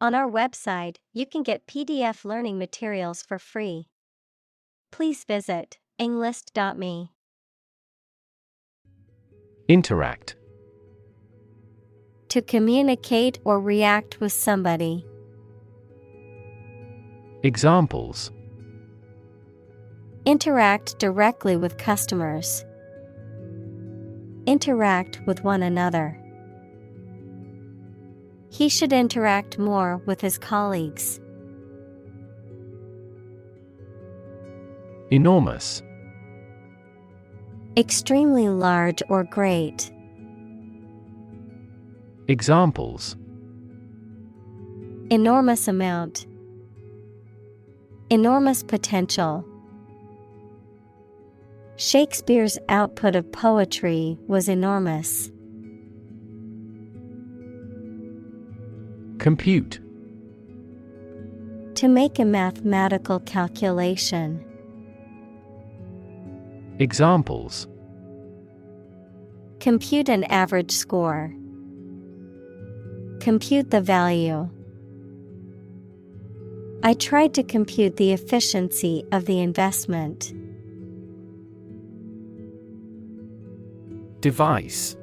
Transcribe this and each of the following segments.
On our website, you can get PDF learning materials for free. Please visit englist.me. Interact. To communicate or react with somebody. Examples: Interact directly with customers. Interact with one another. He should interact more with his colleagues. Enormous. Extremely large or great. Examples: Enormous amount. Enormous potential. Shakespeare's output of poetry was enormous. Compute. To make a mathematical calculation. Examples: Compute an average score. Compute the value. I tried to compute the efficiency of the investment. Device.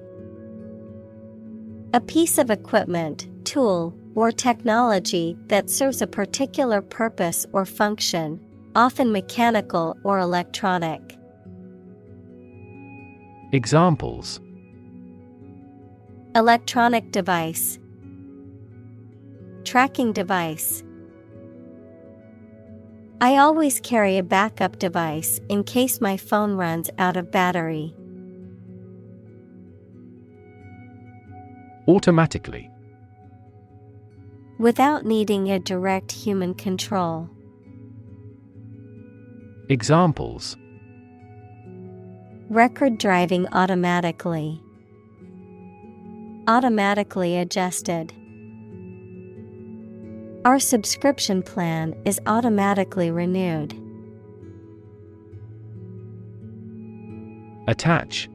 A piece of equipment, tool, or technology that serves a particular purpose or function, often mechanical or electronic. Examples: Electronic device. Tracking device. I always carry a backup device in case my phone runs out of battery. Automatically. Without needing a direct human control. Examples: Record driving automatically. Automatically adjusted. Our subscription plan is automatically renewed. Attach.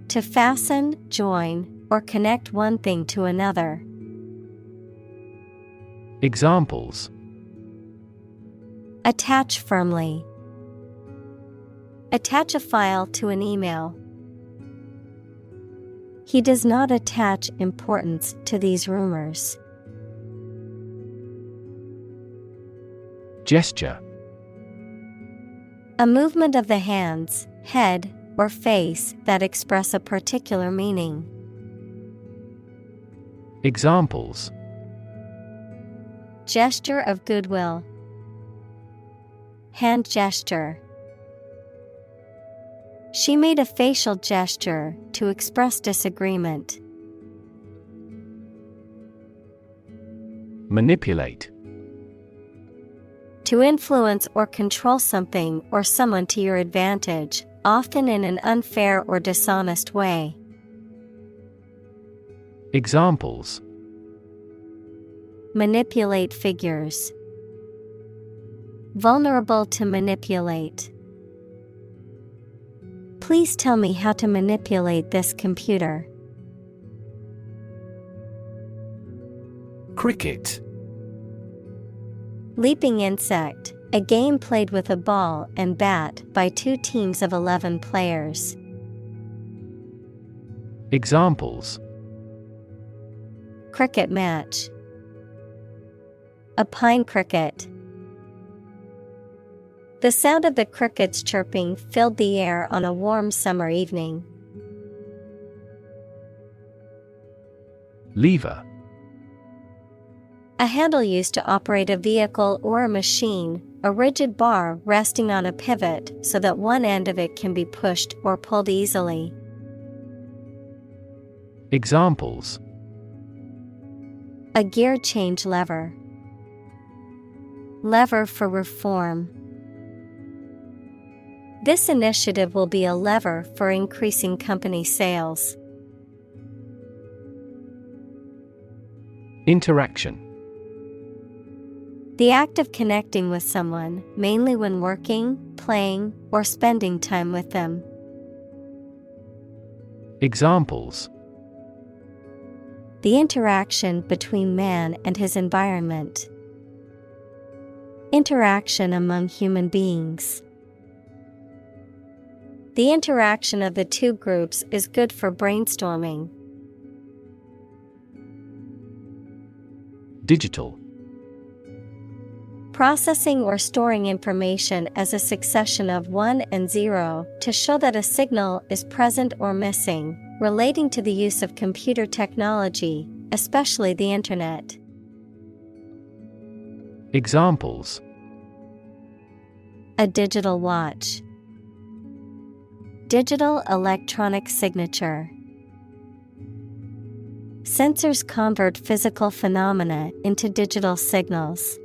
To fasten, join, or connect one thing to another. Examples: Attach firmly. Attach a file to an email. He does not attach importance to these rumors. Gesture. A movement of the hands, head, or face that express a particular meaning. Examples: Gesture of goodwill. Hand gesture. She made a facial gesture to express disagreement. Manipulate. To influence or control something or someone to your advantage, often in an unfair or dishonest way. Examples: Manipulate figures. Vulnerable to manipulate. Please tell me how to manipulate this computer. Cricket. Leaping insect, a game played with a ball and bat by two teams of 11 players. Examples: Cricket match. A pine cricket. The sound of the crickets chirping filled the air on a warm summer evening. Lever. A handle used to operate a vehicle or a machine, a rigid bar resting on a pivot so that one end of it can be pushed or pulled easily. Examples: A gear change lever. Lever for reform. This initiative will be a lever for increasing company sales. Interaction. The act of connecting with someone, mainly when working, playing, or spending time with them. Examples: The interaction between man and his environment. Interaction among human beings. The interaction of the two groups is good for brainstorming. Digital. Processing or storing information as a succession of 1 and 0 to show that a signal is present or missing, relating to the use of computer technology, especially the Internet. Examples: A digital watch. Digital electronic signature. Sensors convert physical phenomena into digital signals.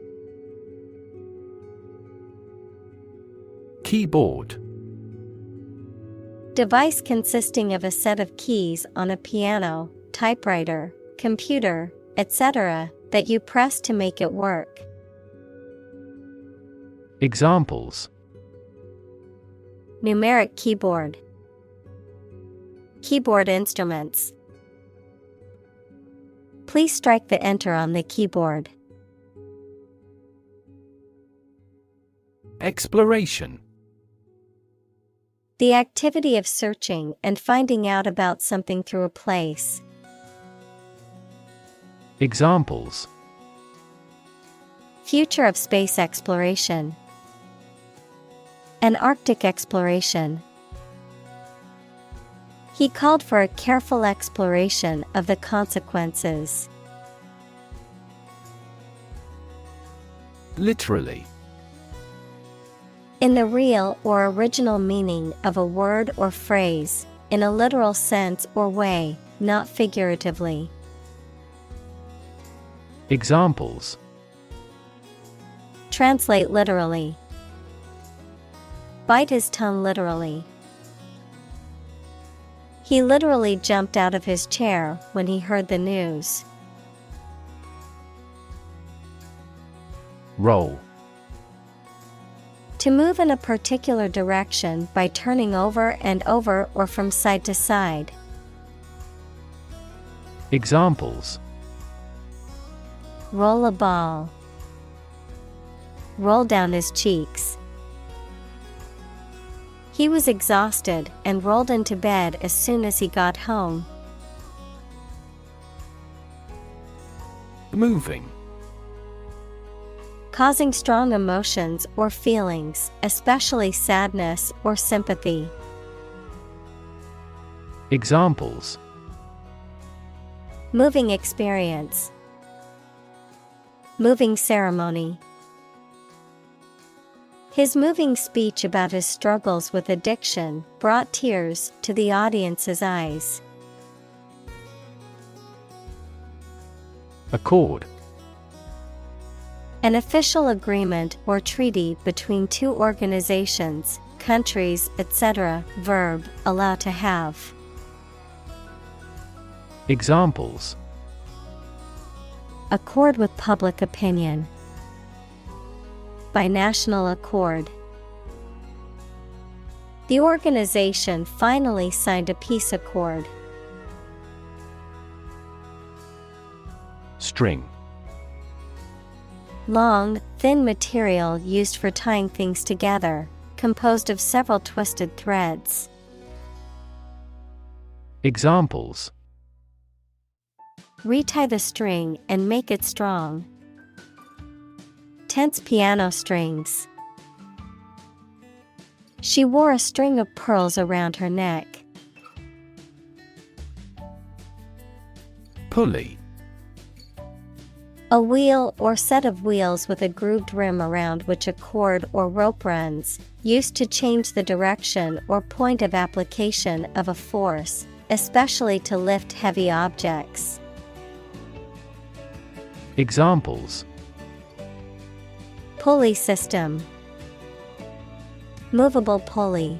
Keyboard. Device consisting of a set of keys on a piano, typewriter, computer, etc., that you press to make it work. Examples: Numeric keyboard. Keyboard instruments. Please strike the enter on the keyboard. Exploration. The activity of searching and finding out about something through a place. Examples: Future of space exploration. An Arctic exploration. He called for a careful exploration of the consequences. Literally. In the real or original meaning of a word or phrase, in a literal sense or way, not figuratively. Examples: Translate literally. Bite his tongue literally. He literally jumped out of his chair when he heard the news. Roll. To move in a particular direction by turning over and over or from side to side. Examples: Roll a ball. Roll down his cheeks. He was exhausted and rolled into bed as soon as he got home. Moving. Causing strong emotions or feelings, especially sadness or sympathy. Examples: Moving experience. Moving ceremony. His moving speech about his struggles with addiction brought tears to the audience's eyes. Accord. An official agreement or treaty between two organizations, countries, etc. Verb, allow to have. Examples: Accord with public opinion. By national accord. The organization finally signed a peace accord. String. Long, thin material used for tying things together, composed of several twisted threads. Examples: Retie the string and make it strong. Tense piano strings. She wore a string of pearls around her neck. Pulley. A wheel or set of wheels with a grooved rim around which a cord or rope runs, used to change the direction or point of application of a force, especially to lift heavy objects. Examples: Pulley system. Movable pulley.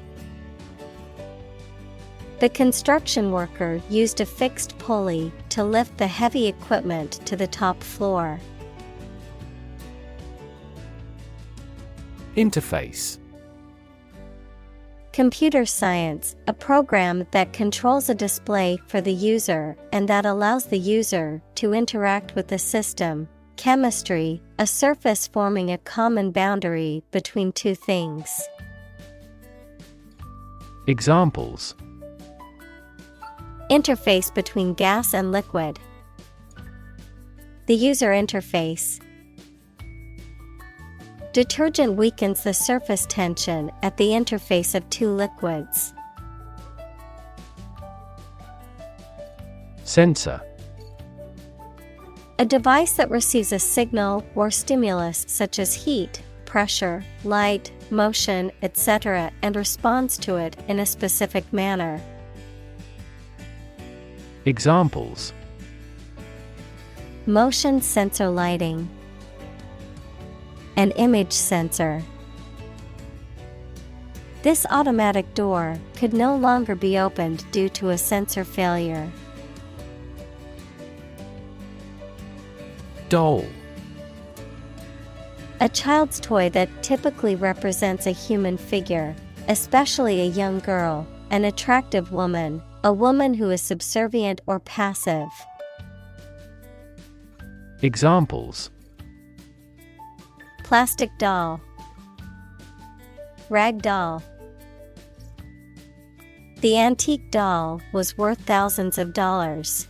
The construction worker used a fixed pulley to lift the heavy equipment to the top floor. Interface. Computer science, a program that controls a display for the user and that allows the user to interact with the system. Chemistry, a surface forming a common boundary between two things. Examples: Interface between gas and liquid. The user interface. Detergent weakens the surface tension at the interface of two liquids. Sensor. A device that receives a signal or stimulus such as heat, pressure, light, motion, etc. and responds to it in a specific manner. Examples: Motion sensor lighting. An image sensor. This automatic door could no longer be opened due to a sensor failure. Doll. A child's toy that typically represents a human figure, especially a young girl, an attractive woman, a woman who is subservient or passive. Examples: Plastic doll. Rag doll. The antique doll was worth thousands of dollars.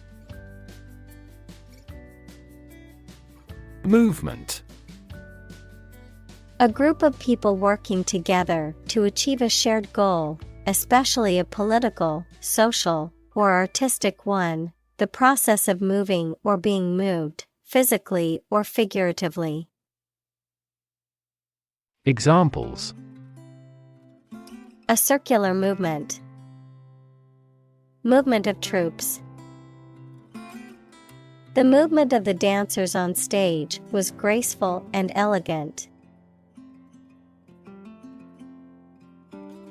Movement. A group of people working together to achieve a shared goal, especially a political, social, or artistic one, the process of moving or being moved, physically or figuratively. Examples: A circular movement. Movement of troops. The movement of the dancers on stage was graceful and elegant.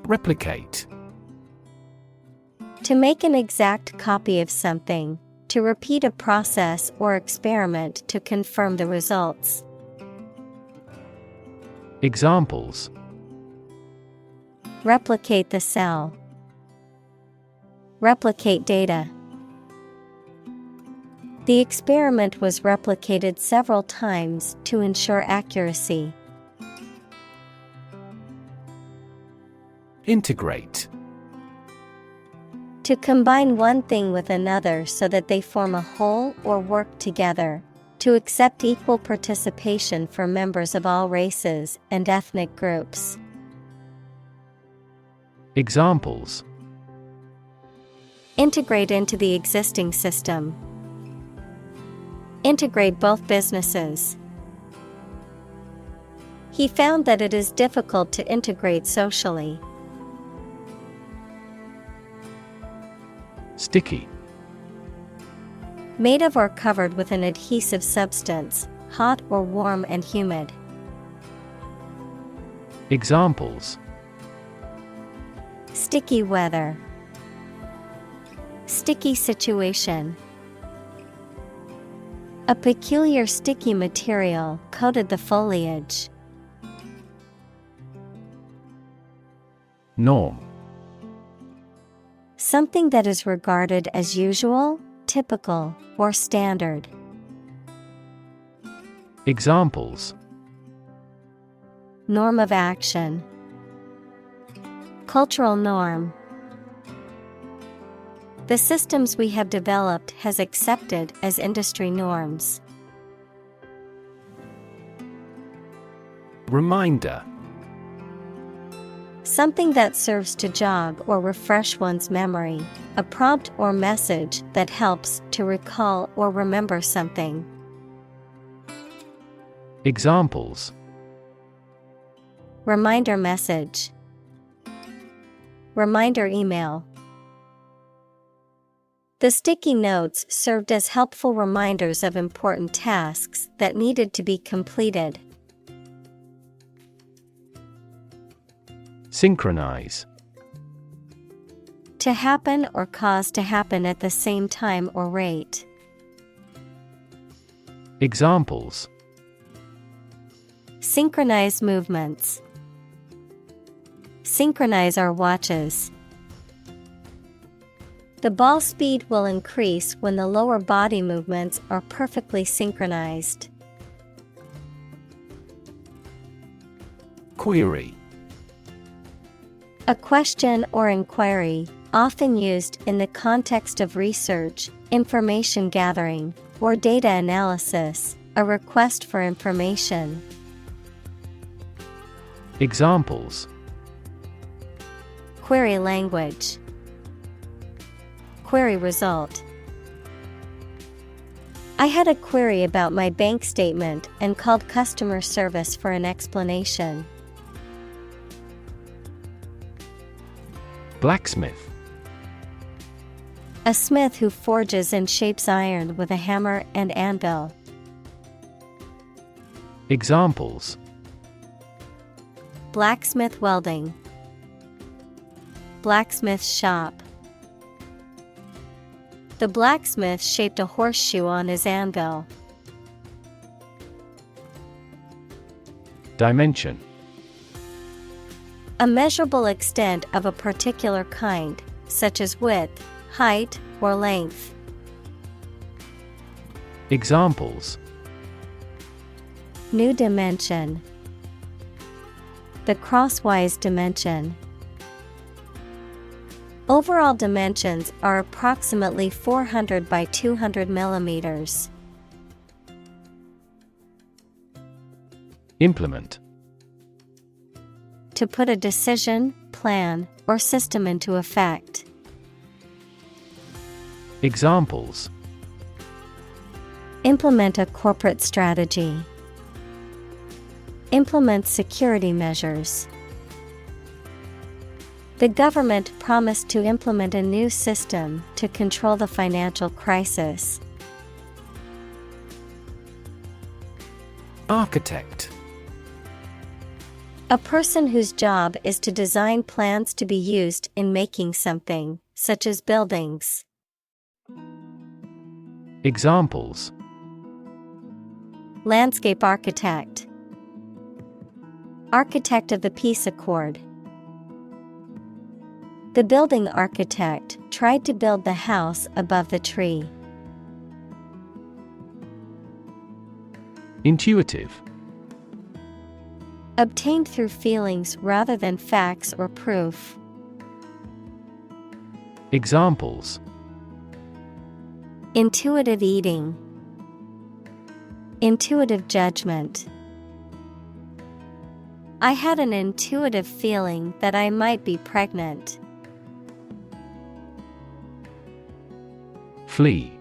Replicate. To make an exact copy of something, to repeat a process or experiment to confirm the results. Examples: Replicate the cell. Replicate data. The experiment was replicated several times to ensure accuracy. Integrate. To combine one thing with another so that they form a whole or work together. To accept equal participation for members of all races and ethnic groups. Examples: Integrate into the existing system. Integrate both businesses. He found that it is difficult to integrate socially. Sticky. Made of or covered with an adhesive substance, hot or warm and humid. Examples: Sticky weather. Sticky situation. A peculiar sticky material coated the foliage. Norm. Something that is regarded as usual, typical, or standard. Examples: Norm of action. Cultural norm. The systems we have developed has accepted as industry norms. Reminder. Something that serves to jog or refresh one's memory, a prompt or message that helps to recall or remember something. Examples: Reminder message. Reminder email. The sticky notes served as helpful reminders of important tasks that needed to be completed. Synchronize. To happen or cause to happen at the same time or rate. Examples: Synchronize movements. Synchronize our watches. The ball speed will increase when the lower body movements are perfectly synchronized. Query. A question or inquiry, often used in the context of research, information gathering, or data analysis, a request for information. Examples. Query language. Query result. I had a query about my bank statement and called customer service for an explanation. Blacksmith. A smith who forges and shapes iron with a hammer and anvil. Examples. Blacksmith welding. Blacksmith shop. The blacksmith shaped a horseshoe on his anvil. Dimension. A measurable extent of a particular kind, such as width, height, or length. Examples. New dimension. The crosswise dimension. Overall dimensions are approximately 400 by 200 millimeters. Implement. To put a decision, plan, or system into effect. Examples. Implement a corporate strategy. Implement security measures. The government promised to implement a new system to control the financial crisis. Architect. A person whose job is to design plans to be used in making something, such as buildings. Examples. Landscape architect. Architect of the peace accord. The building architect tried to build the house above the tree. Intuitive. Obtained through feelings rather than facts or proof. Examples. Intuitive eating. Intuitive judgment. I had an intuitive feeling that I might be pregnant. Flee.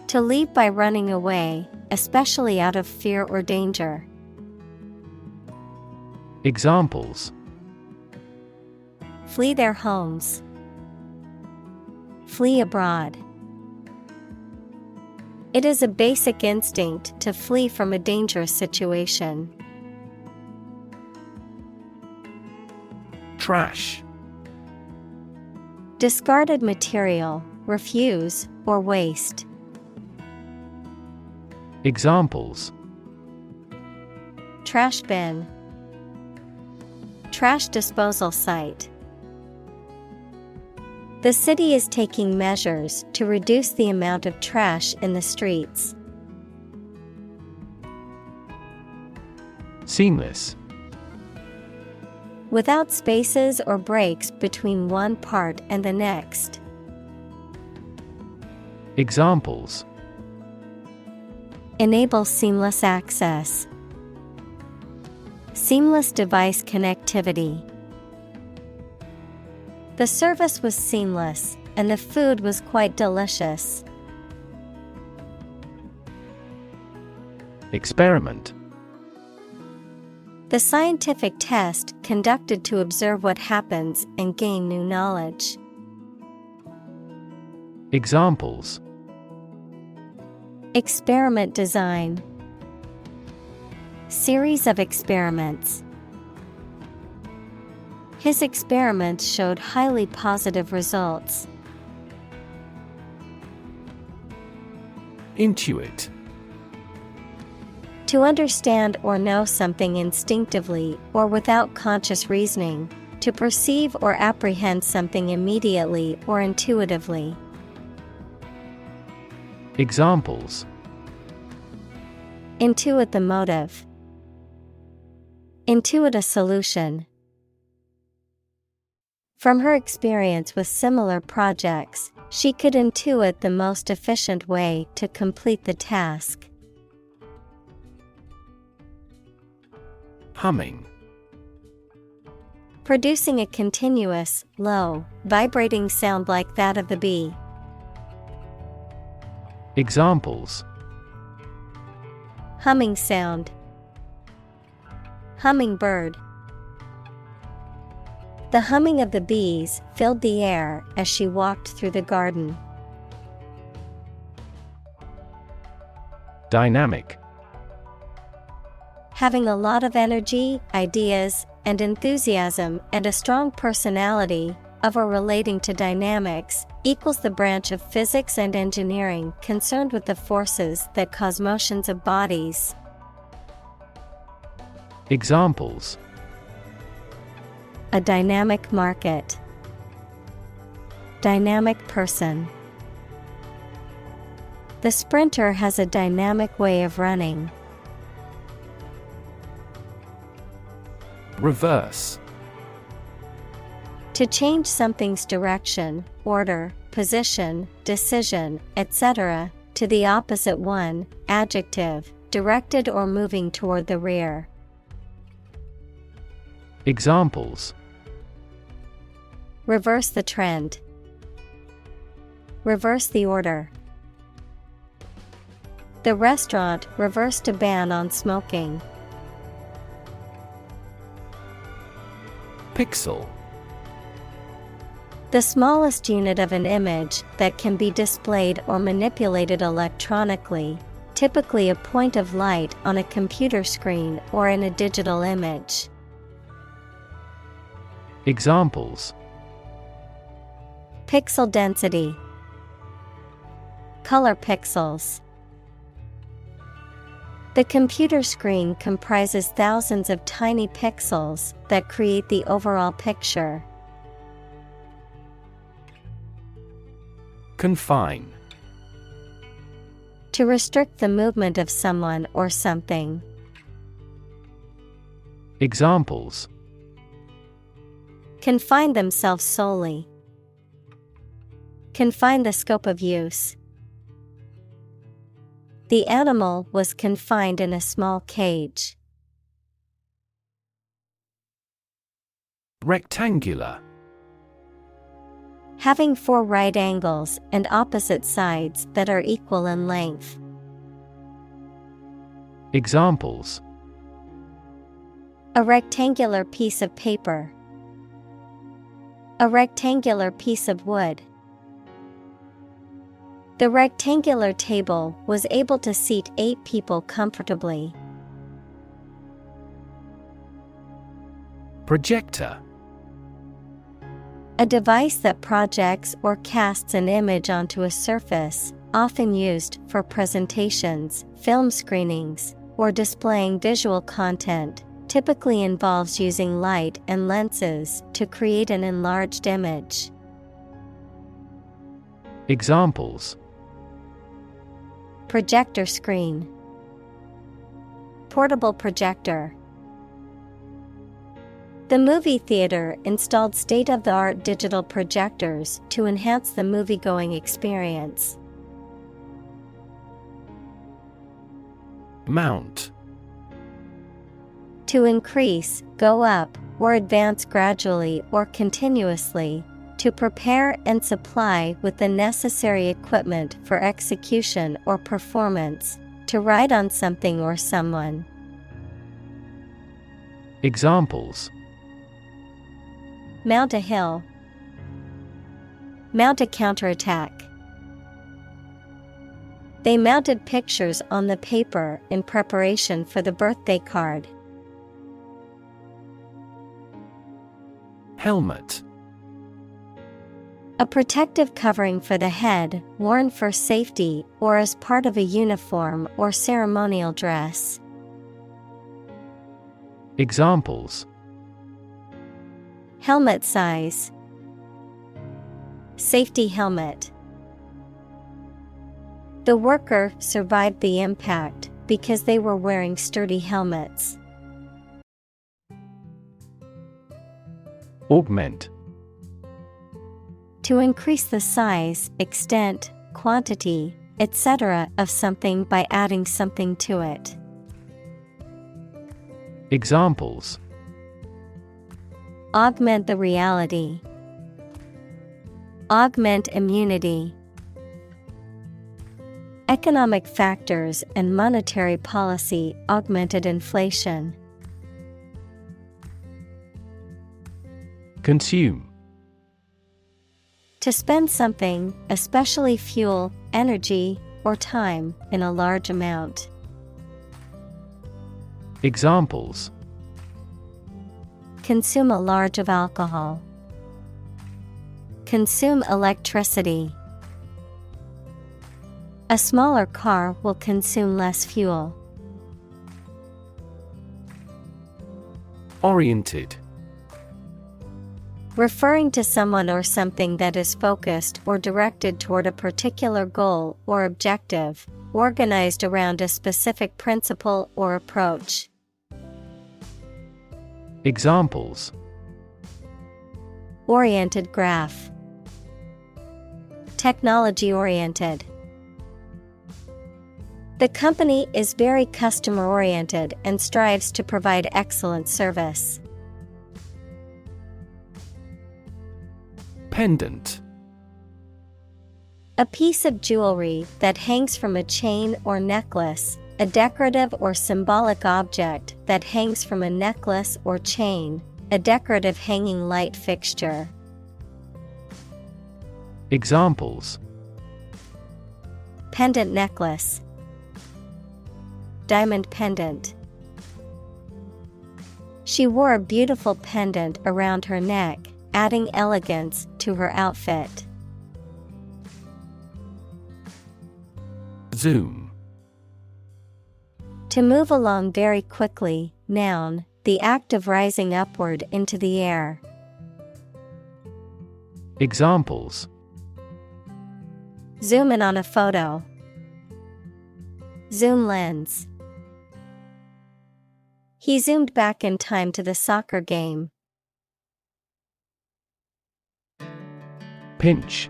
To leave by running away, especially out of fear or danger. Examples. Flee their homes. Flee abroad. It is a basic instinct to flee from a dangerous situation. Trash. Discarded material, refuse, or waste. Examples. Trash bin. Trash disposal site. The city is taking measures to reduce the amount of trash in the streets. Seamless. Without spaces or breaks between one part and the next. Examples. Enable seamless access. Seamless device connectivity. The service was seamless, and the food was quite delicious. Experiment. The scientific test conducted to observe what happens and gain new knowledge. Examples. Experiment design. Series of experiments. His experiments showed highly positive results. Intuit. To understand or know something instinctively or without conscious reasoning. To perceive or apprehend something immediately or intuitively. Examples: Intuit the motive. Intuit a solution. From her experience with similar projects, she could intuit the most efficient way to complete the task. Humming. Producing a continuous, low, vibrating sound like that of the bee. Examples: Humming sound. Hummingbird. The humming of the bees filled the air as she walked through the garden. Dynamic. Having a lot of energy, ideas, and enthusiasm and a strong personality, of or relating to dynamics, equals the branch of physics and engineering concerned with the forces that cause motions of bodies. Examples: A dynamic market. Dynamic person. The sprinter has a dynamic way of running. Reverse. To change something's direction, order, position, decision, etc., to the opposite one, adjective, directed or moving toward the rear. Examples: Reverse the trend. Reverse the order. The restaurant reversed a ban on smoking. Pixel. The smallest unit of an image that can be displayed or manipulated electronically, typically a point of light on a computer screen or in a digital image. Examples: Pixel density. Color pixels. The computer screen comprises thousands of tiny pixels that create the overall picture. Confine. To restrict the movement of someone or something. Examples: Confine themselves solely. Confine the scope of use. The animal was confined in a small cage. Rectangular. Having 4 right angles and opposite sides that are equal in length. Examples: A rectangular piece of paper. A rectangular piece of wood. The rectangular table was able to seat 8 people comfortably. Projector. A device that projects or casts an image onto a surface, often used for presentations, film screenings, or displaying visual content, typically involves using light and lenses to create an enlarged image. Examples: Projector screen. Portable projector. The movie theater installed state-of-the-art digital projectors to enhance the movie-going experience. Mount. To increase, go up, or advance gradually or continuously. To prepare and supply with the necessary equipment for execution or performance. To ride on something or someone. Examples: Mount a hill. Mount a counterattack. They mounted pictures on the paper in preparation for the birthday card. Helmet. A protective covering for the head, worn for safety or as part of a uniform or ceremonial dress. Examples: helmet size, safety helmet. The worker survived the impact because they were wearing sturdy helmets. Augment. To increase the size, extent, quantity, etc. of something by adding something to it. Examples: augment the reality, augment immunity. Economic factors and monetary policy augmented inflation. Consume. To spend something, especially fuel, energy, or time, in a large amount. Examples: consume a large of alcohol, consume electricity. A smaller car will consume less fuel. Oriented. Referring to someone or something that is focused or directed toward a particular goal or objective, organized around a specific principle or approach. Examples: oriented graph, technology-oriented. The company is very customer-oriented and strives to provide excellent service. Pendant. A piece of jewelry that hangs from a chain or necklace, a decorative or symbolic object that hangs from a necklace or chain, a decorative hanging light fixture. Examples: pendant necklace, diamond pendant. She wore a beautiful pendant around her neck, adding elegance to her outfit. Zoom. To move along very quickly, noun, the act of rising upward into the air. Examples: zoom in on a photo, zoom lens. He zoomed back in time to the soccer game. Pinch.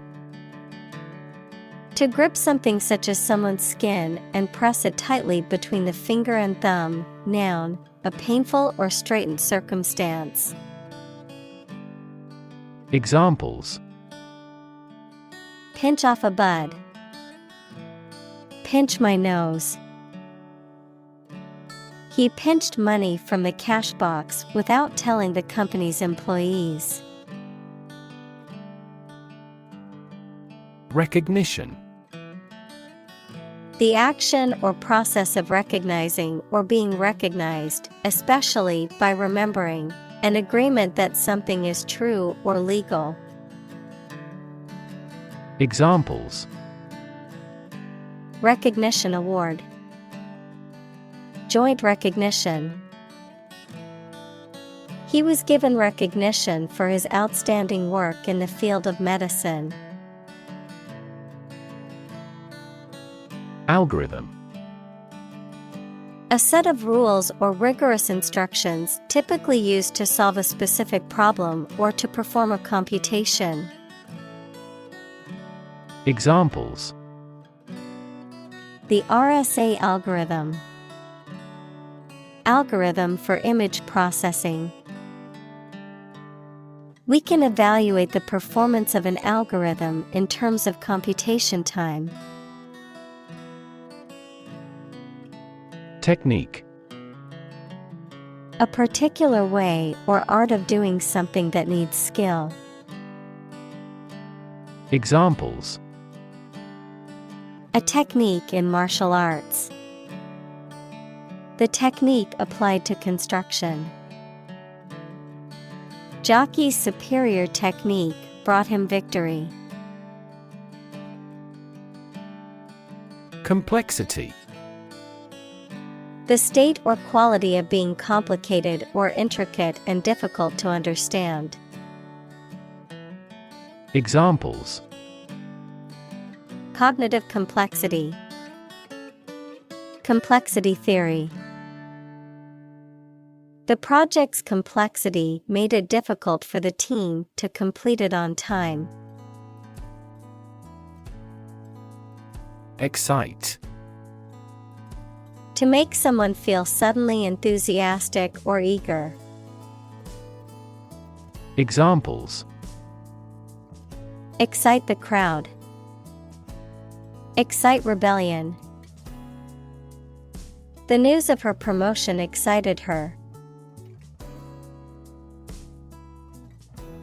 To grip something such as someone's skin and press it tightly between the finger and thumb, noun, a painful or straitened circumstance. Examples: pinch off a bud, pinch my nose. He pinched money from the cash box without telling the company's employees. Recognition. The action or process of recognizing or being recognized, especially by remembering, an agreement that something is true or legal. Examples: recognition award, joint recognition. He was given recognition for his outstanding work in the field of medicine. Algorithm. A set of rules or rigorous instructions typically used to solve a specific problem or to perform a computation. Examples: the RSA algorithm, algorithm for image processing. We can evaluate the performance of an algorithm in terms of computation time. Technique. A particular way or art of doing something that needs skill. Examples: a technique in martial arts, the technique applied to construction. Jockey's superior technique brought him victory. Complexity. The state or quality of being complicated or intricate and difficult to understand. Examples: Cognitive complexity. Complexity theory. The project's complexity made it difficult for the team to complete it on time. Excite. To make someone feel suddenly enthusiastic or eager. Examples: Excite the crowd. Excite rebellion. The news of her promotion excited her.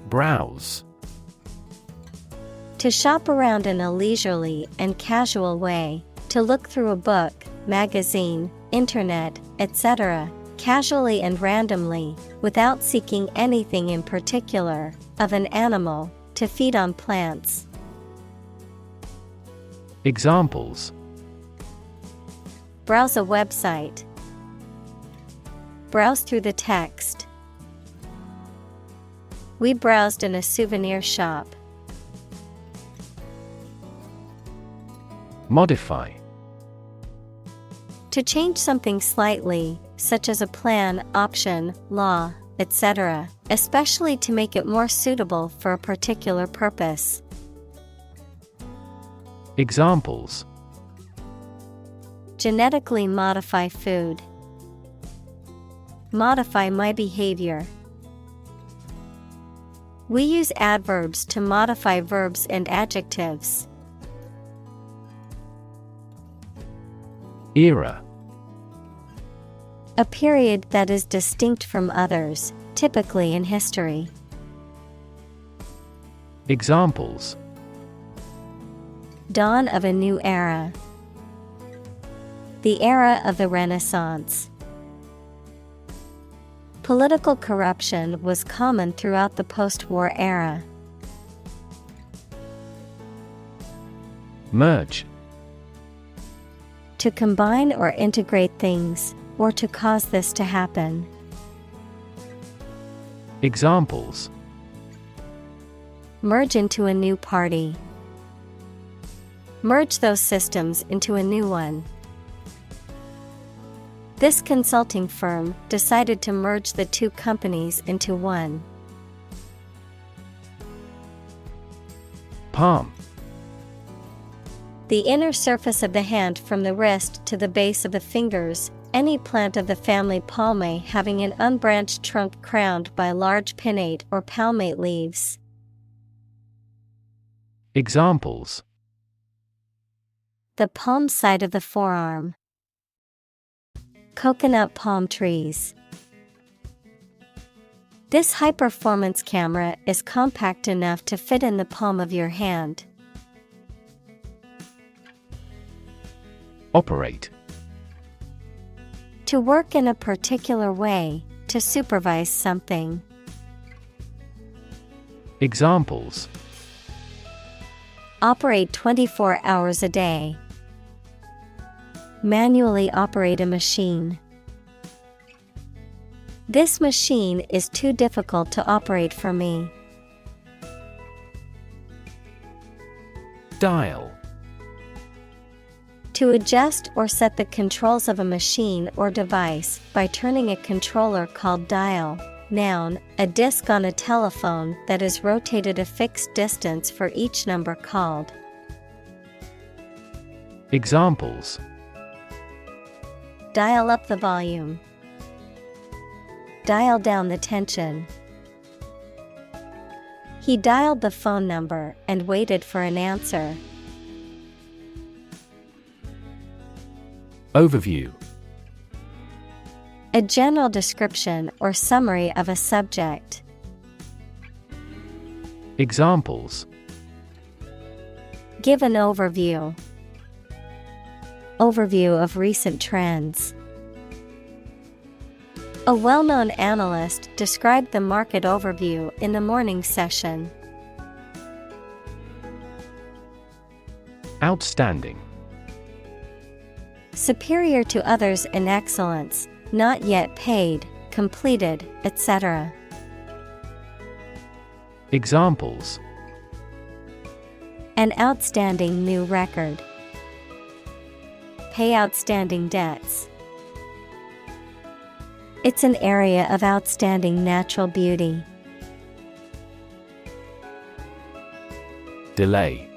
Browse. To shop around in a leisurely and casual way, to look through a book, magazine, internet, etc., casually and randomly, without seeking anything in particular, of an animal, to feed on plants. Examples: Browse a website. Browse through the text. We browsed in a souvenir shop. Modify. To change something slightly, such as a plan, option, law, etc., especially to make it more suitable for a particular purpose. Examples: Genetically modify food. Modify my behavior. We use adverbs to modify verbs and adjectives. Era. A period that is distinct from others, typically in history. Examples: Dawn of a new era. The era of the Renaissance. Political corruption was common throughout the post-war era. Merge. To combine or integrate things, or to cause this to happen. Examples: Merge into a new party. Merge those systems into a new one. This consulting firm decided to merge the two companies into one. Palm. The inner surface of the hand from the wrist to the base of the fingers, any plant of the family Palmae having an unbranched trunk crowned by large pinnate or palmate leaves. Examples: The palm side of the forearm. Coconut palm trees. This high-performance camera is compact enough to fit in the palm of your hand. Operate. To work in a particular way, to supervise something. Examples: Operate 24 hours a day. Manually operate a machine. This machine is too difficult to operate for me. Dial. To adjust or set the controls of a machine or device by turning a controller called dial. Noun, a disc on a telephone that is rotated a fixed distance for each number called. Examples: Dial up the volume. Dial down the tension. He dialed the phone number and waited for an answer. Overview. A general description or summary of a subject. Examples: Give an overview. Overview of recent trends. A well-known analyst described the market overview in the morning session. Outstanding. superior to others in excellence, not yet paid, completed, etc. Examples: An outstanding new record. Pay outstanding debts. It's an area of outstanding natural beauty. Delay.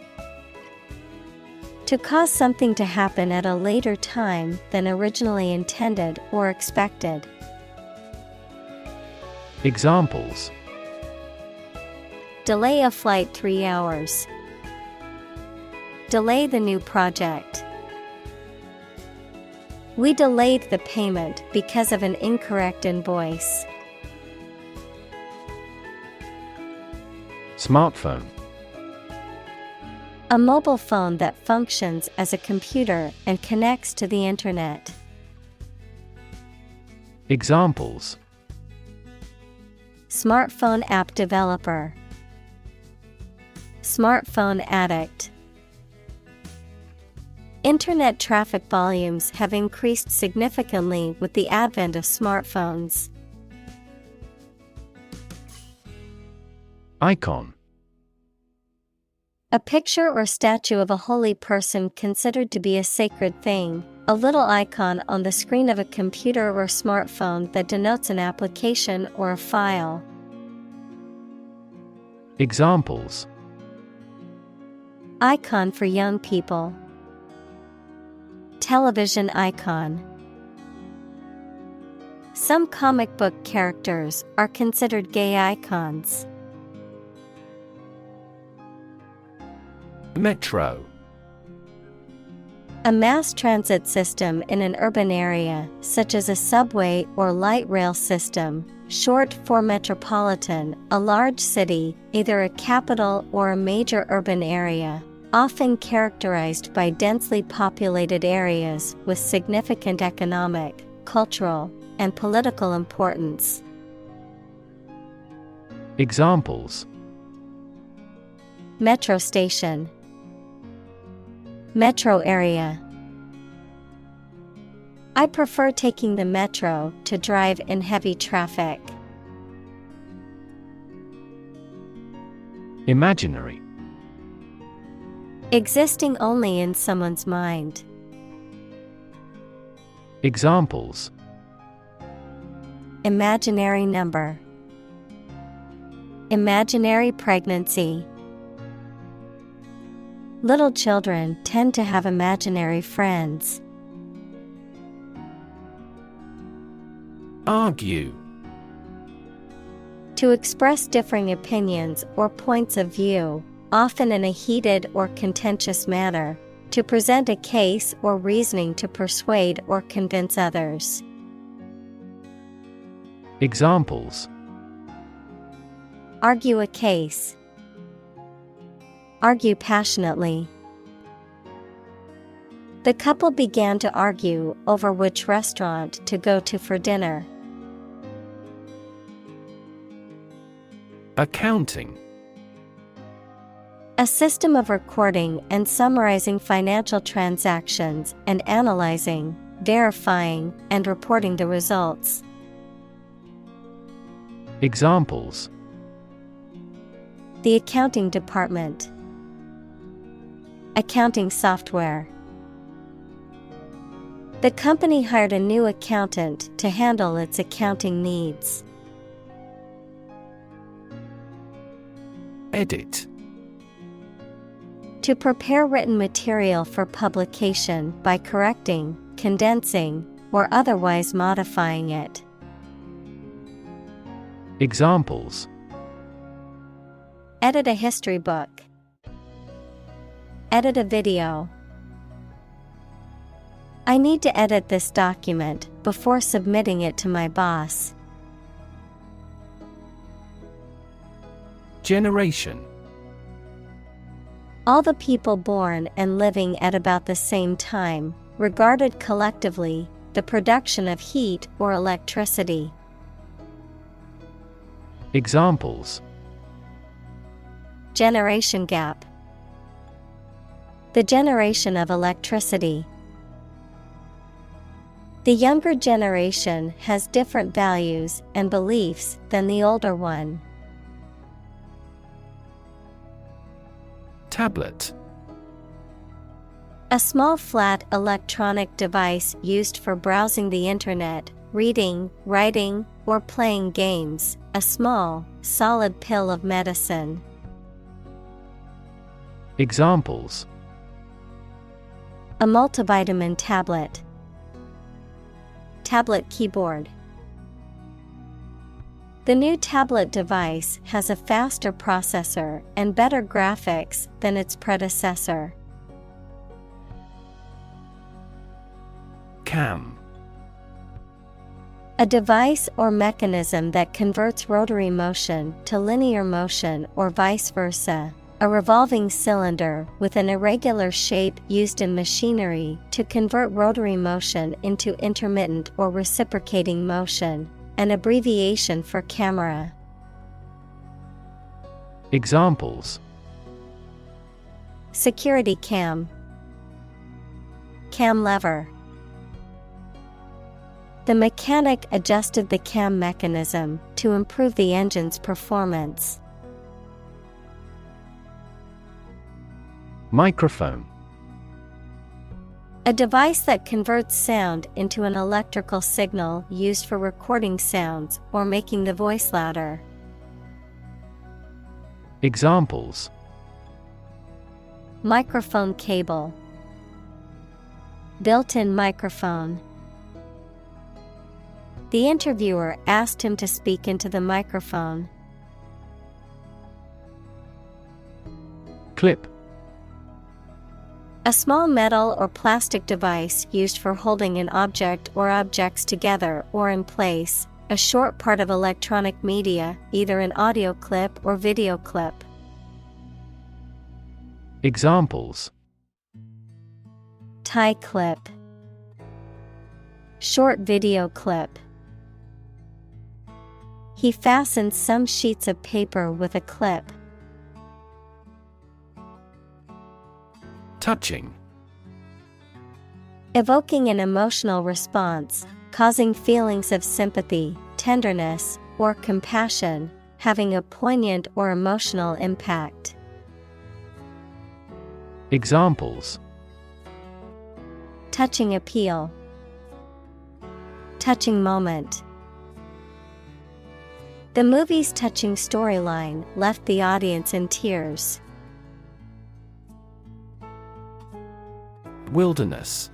To cause something to happen at a later time than originally intended or expected. Examples: Delay a flight 3 hours. Delay the new project. We delayed the payment because of an incorrect invoice. Smartphone. A mobile phone that functions as a computer and connects to the internet. Examples: Smartphone app developer. Smartphone addict. Internet traffic volumes have increased significantly with the advent of smartphones. Icon. A picture or statue of a holy person considered to be a sacred thing, a little icon on the screen of a computer or smartphone that denotes an application or a file. Examples: Icon for young people. Television icon. Some comic book characters are considered gay icons. Metro. A mass transit system in an urban area, such as a subway or light rail system, short for metropolitan, a large city, either a capital or a major urban area, often characterized by densely populated areas with significant economic, cultural, and political importance. Examples: Metro station. Metro area. I prefer taking the metro to drive in heavy traffic. Imaginary. Existing only in someone's mind. Examples: Imaginary number. Imaginary pregnancy. Little children tend to have imaginary friends. Argue. To express differing opinions or points of view, often in a heated or contentious manner, to present a case or reasoning to persuade or convince others. Examples: Argue a case. Argue passionately. The couple began to argue over which restaurant to go to for dinner. Accounting. A system of recording and summarizing financial transactions and analyzing, verifying, and reporting the results. Examples: The accounting department. Accounting software. The company hired a new accountant to handle its accounting needs. Edit. To prepare written material for publication by correcting, condensing, or otherwise modifying it. Examples: Edit a history book. Edit a video. I need to edit this document before submitting it to my boss. Generation. All the people born and living at about the same time, regarded collectively, the production of heat or electricity. Examples: Generation gap. The generation of electricity. The younger generation has different values and beliefs than the older one. Tablet. A small flat electronic device used for browsing the internet, reading, writing, or playing games. A small, solid pill of medicine. Examples: A multivitamin tablet. Tablet keyboard. The new tablet device has a faster processor and better graphics than its predecessor. Cam. A device or mechanism that converts rotary motion to linear motion or vice versa. A revolving cylinder with an irregular shape used in machinery to convert rotary motion into intermittent or reciprocating motion, an abbreviation for camera. Examples: Security cam. Cam lever. The mechanic adjusted the cam mechanism to improve the engine's performance. Microphone. A device that converts sound into an electrical signal used for recording sounds or making the voice louder. Examples: Microphone cable. Built-in microphone. The interviewer asked him to speak into the microphone. Clip. A small metal or plastic device used for holding an object or objects together or in place, a short part of electronic media, either an audio clip or video clip. Examples: Tie clip. Short video clip. He fastened some sheets of paper with a clip. Touching. Evoking an emotional response, causing feelings of sympathy, tenderness, or compassion, having a poignant or emotional impact. Examples: Touching appeal. Touching moment. The movie's touching storyline left the audience in tears. Wilderness.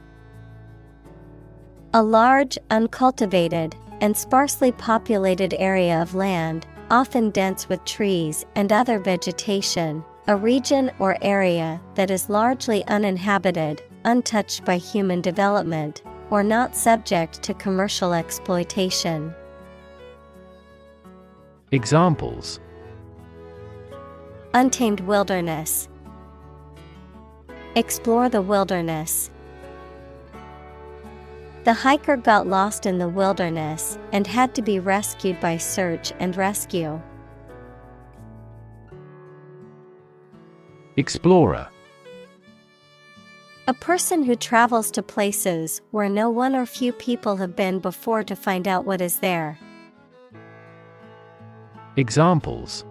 A large, uncultivated, and sparsely populated area of land, often dense with trees and other vegetation, a region or area that is largely uninhabited, untouched by human development, or not subject to commercial exploitation. Examples: Untamed wilderness. Explore the wilderness. The hiker got lost in the wilderness and had to be rescued by search and rescue. Explorer. A person who travels to places where no one or few people have been before to find out what is there. Examples: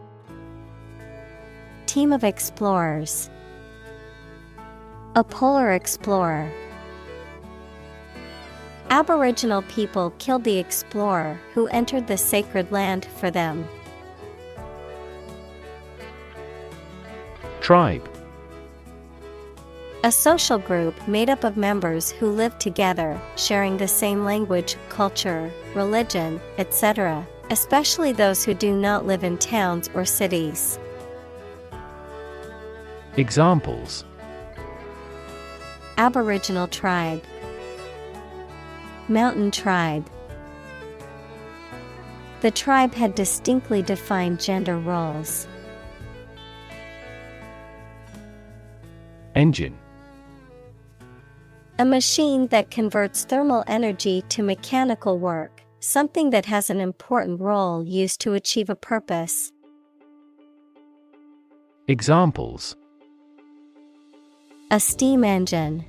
Team of explorers. A polar explorer. Aboriginal people killed the explorer who entered the sacred land for them. Tribe. A social group made up of members who live together, sharing the same language, culture, religion, etc., especially those who do not live in towns or cities. Examples: Aboriginal tribe. Mountain tribe. The tribe had distinctly defined gender roles. Engine. A machine that converts thermal energy to mechanical work, something that has an important role used to achieve a purpose. Examples: A steam engine.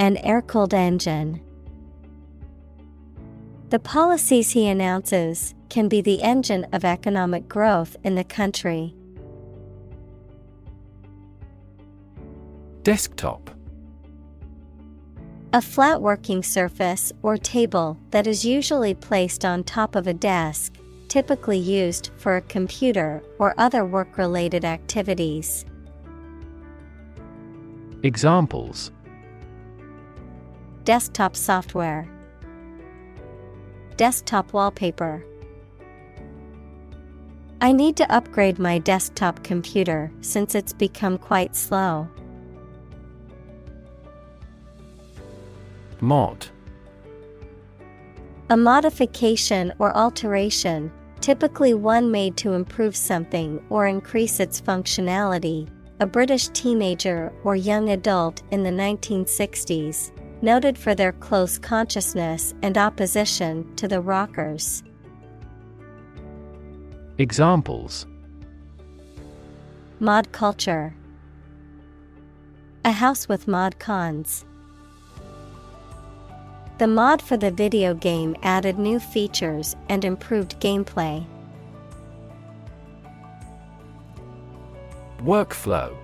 An air-cooled engine. The policies he announces can be the engine of economic growth in the country. Desktop. A flat working surface or table that is usually placed on top of a desk, typically used for a computer or other work-related activities. Examples: Desktop software, desktop wallpaper. I need to upgrade my desktop computer since it's become quite slow. Mod. A modification or alteration, typically one made to improve something or increase its functionality. A British teenager or young adult in the 1960s, noted for their close consciousness and opposition to the rockers. Examples: Mod culture, a house with mod cons. The mod for the video game added new features and improved gameplay. Workflow.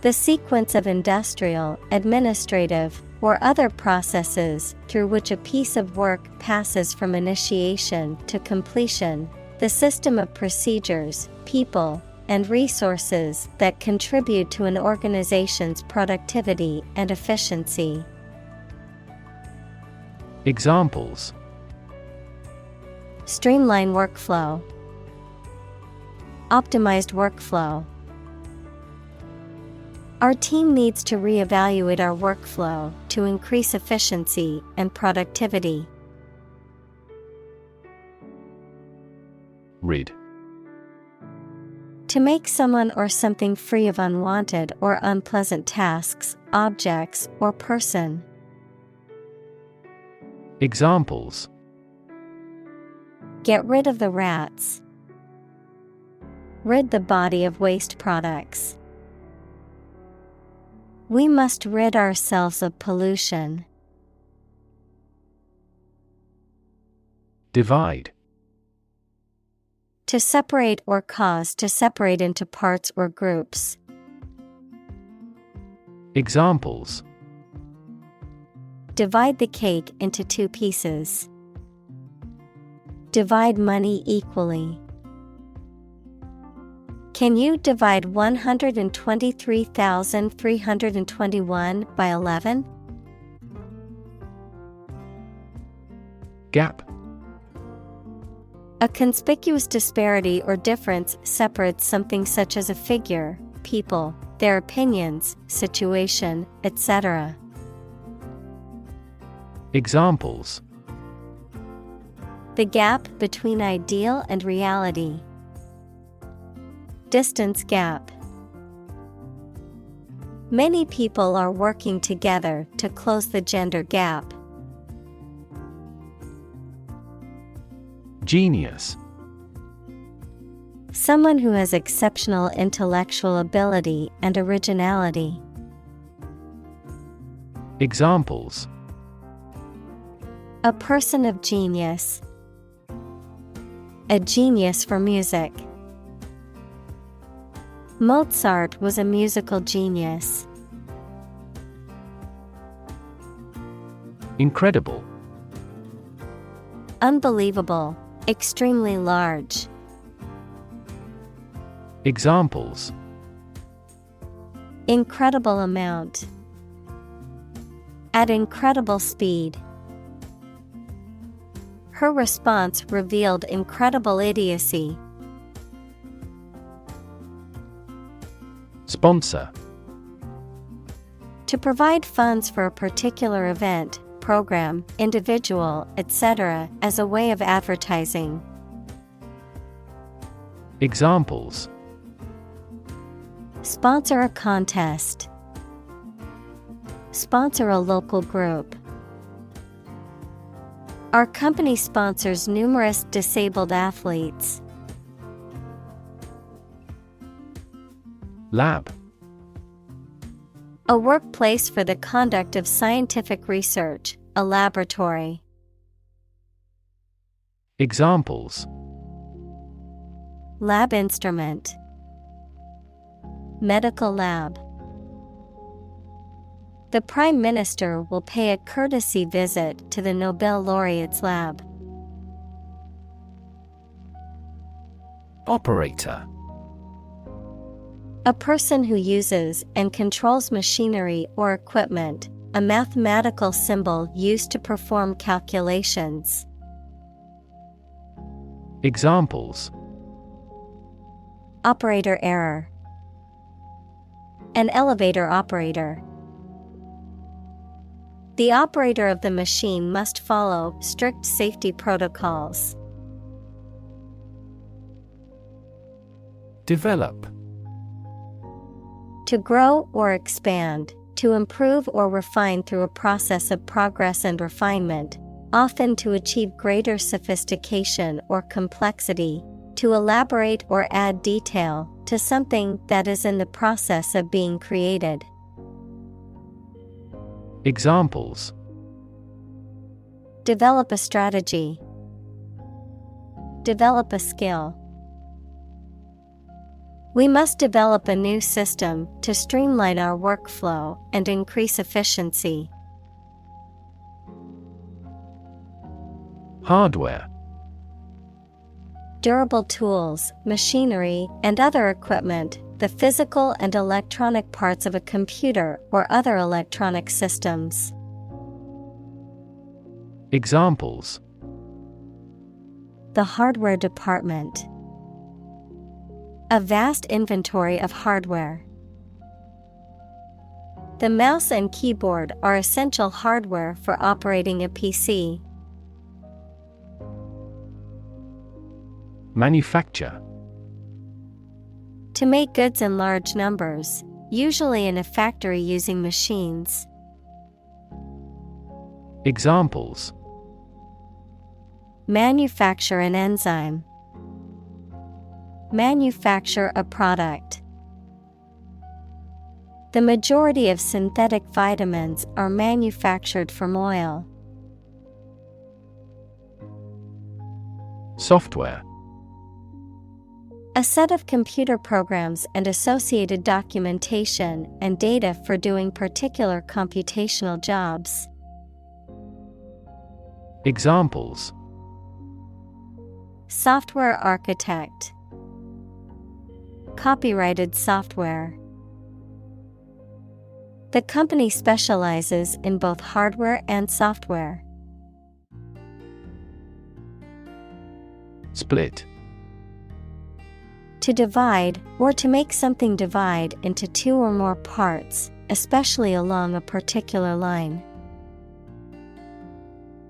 The sequence of industrial, administrative, or other processes through which a piece of work passes from initiation to completion. The system of procedures, people, and resources that contribute to an organization's productivity and efficiency. Examples: Streamline workflow, optimized workflow. Our team needs to reevaluate our workflow to increase efficiency and productivity. Rid. To make someone or something free of unwanted or unpleasant tasks, objects, or person. Examples: Get rid of the rats. Rid the body of waste products. We must rid ourselves of pollution. Divide. To separate or cause to separate into parts or groups. Examples: Divide the cake into 2 pieces. Divide money equally. Can you divide 123,321 by 11? Gap. A conspicuous disparity or difference separates something such as a figure, people, their opinions, situation, etc. Examples: The gap between ideal and reality. Distance gap. Many people are working together to close the gender gap. Genius. Someone who has exceptional intellectual ability and originality. Examples: A person of genius. A genius for music. Mozart was a musical genius. Incredible. Unbelievable, extremely large. Examples: Incredible amount. At incredible speed. Her response revealed incredible idiocy. Sponsor. To provide funds for a particular event, program, individual, etc., as a way of advertising. Examples: Sponsor a contest. Sponsor a local group. Our company sponsors numerous disabled athletes. Lab. A workplace for the conduct of scientific research, a laboratory. Examples: lab instrument, medical lab. The Prime Minister will pay a courtesy visit to the Nobel laureate's lab. Operator: a person who uses and controls machinery or equipment, a mathematical symbol used to perform calculations. Examples: operator error, an elevator operator. The operator of the machine must follow strict safety protocols. Develop: to grow or expand, to improve or refine through a process of progress and refinement, often to achieve greater sophistication or complexity, to elaborate or add detail to something that is in the process of being created. Examples: develop a strategy, develop a skill. We must develop a new system to streamline our workflow and increase efficiency. Hardware: durable tools, machinery, and other equipment, the physical and electronic parts of a computer or other electronic systems. Examples: the hardware department, a vast inventory of hardware. The mouse and keyboard are essential hardware for operating a PC. Manufacture: to make goods in large numbers, usually in a factory using machines. Examples: manufacture an enzyme, manufacture a product. The majority of synthetic vitamins are manufactured from oil. Software: a set of computer programs and associated documentation and data for doing particular computational jobs. Examples: software architect, copyrighted software. The company specializes in both hardware and software. Split: to divide, or to make something divide into two or more parts, especially along a particular line.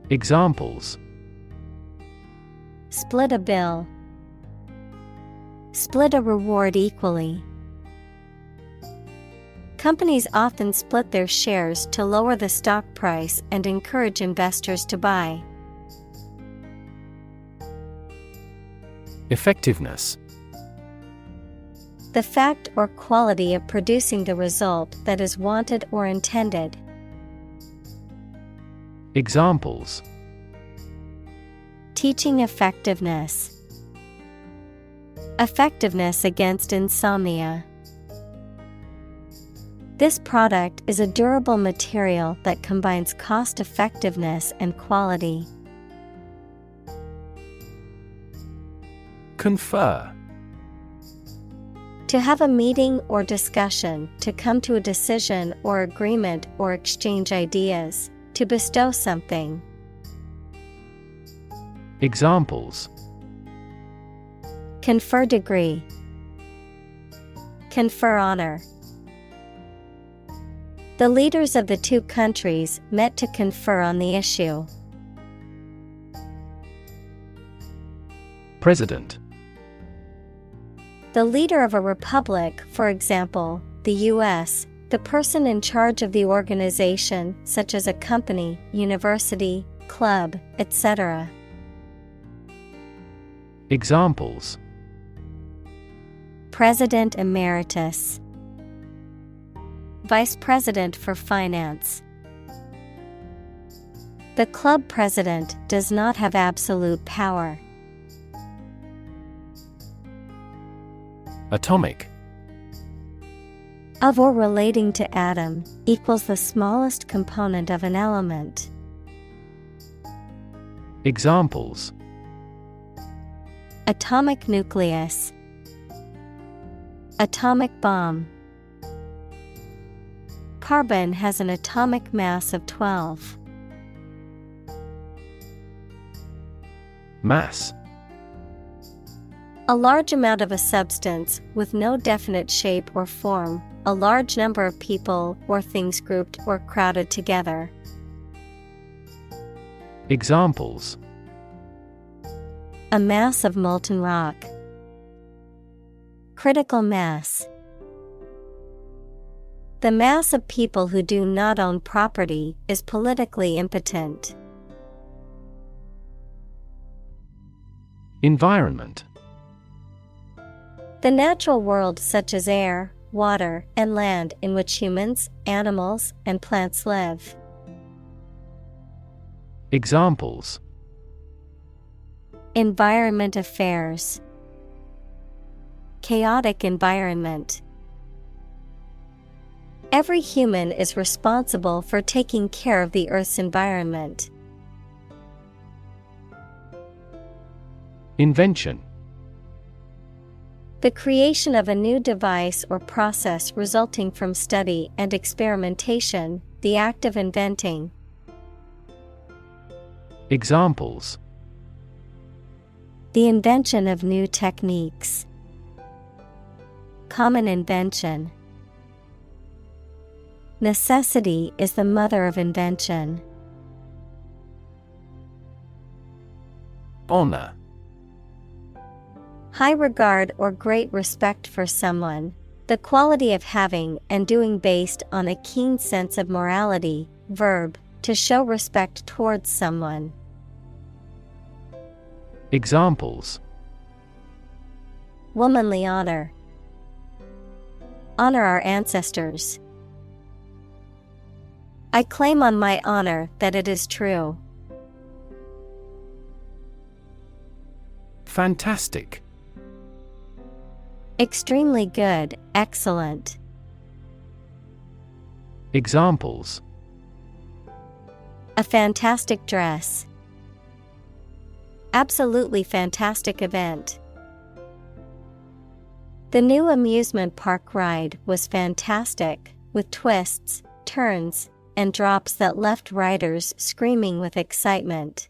Examples: split a bill, split a reward equally. Companies often split their shares to lower the stock price and encourage investors to buy. Effectiveness: the fact or quality of producing the result that is wanted or intended. Examples: teaching effectiveness, effectiveness against insomnia. This product is a durable material that combines cost effectiveness and quality. Confer: to have a meeting or discussion, to come to a decision or agreement or exchange ideas, to bestow something. Examples: confer degree, confer honor. The leaders of the two countries met to confer on the issue. President: the leader of a republic, for example, the U.S., the person in charge of the organization, such as a company, university, club, etc. Examples: President Emeritus, Vice President for Finance. The club president does not have absolute power. Atomic. Of or relating to atom, equals the smallest component of an element. Examples: Atomic nucleus, atomic bomb. Carbon has an atomic mass of 12. Mass. A large amount of a substance with no definite shape or form, a large number of people or things grouped or crowded together. Examples: A mass of molten rock. Critical mass. The mass of people who do not own property is politically impotent. Environment. The natural world such as air, water, and land in which humans, animals, and plants live. Examples: Environment affairs. Chaotic environment. Every human is responsible for taking care of the Earth's environment. Invention. The creation of a new device or process resulting from study and experimentation, the act of inventing. Examples: The invention of new techniques. Common invention. Necessity is the mother of invention. Honor. High regard or great respect for someone, the quality of having and doing based on a keen sense of morality. Verb, to show respect towards someone. Examples: Womanly honor. Honor our ancestors. I claim on my honor that it is true. Fantastic. Extremely good, excellent. Examples: A fantastic dress. Absolutely fantastic event. The new amusement park ride was fantastic, with twists, turns, and drops that left riders screaming with excitement.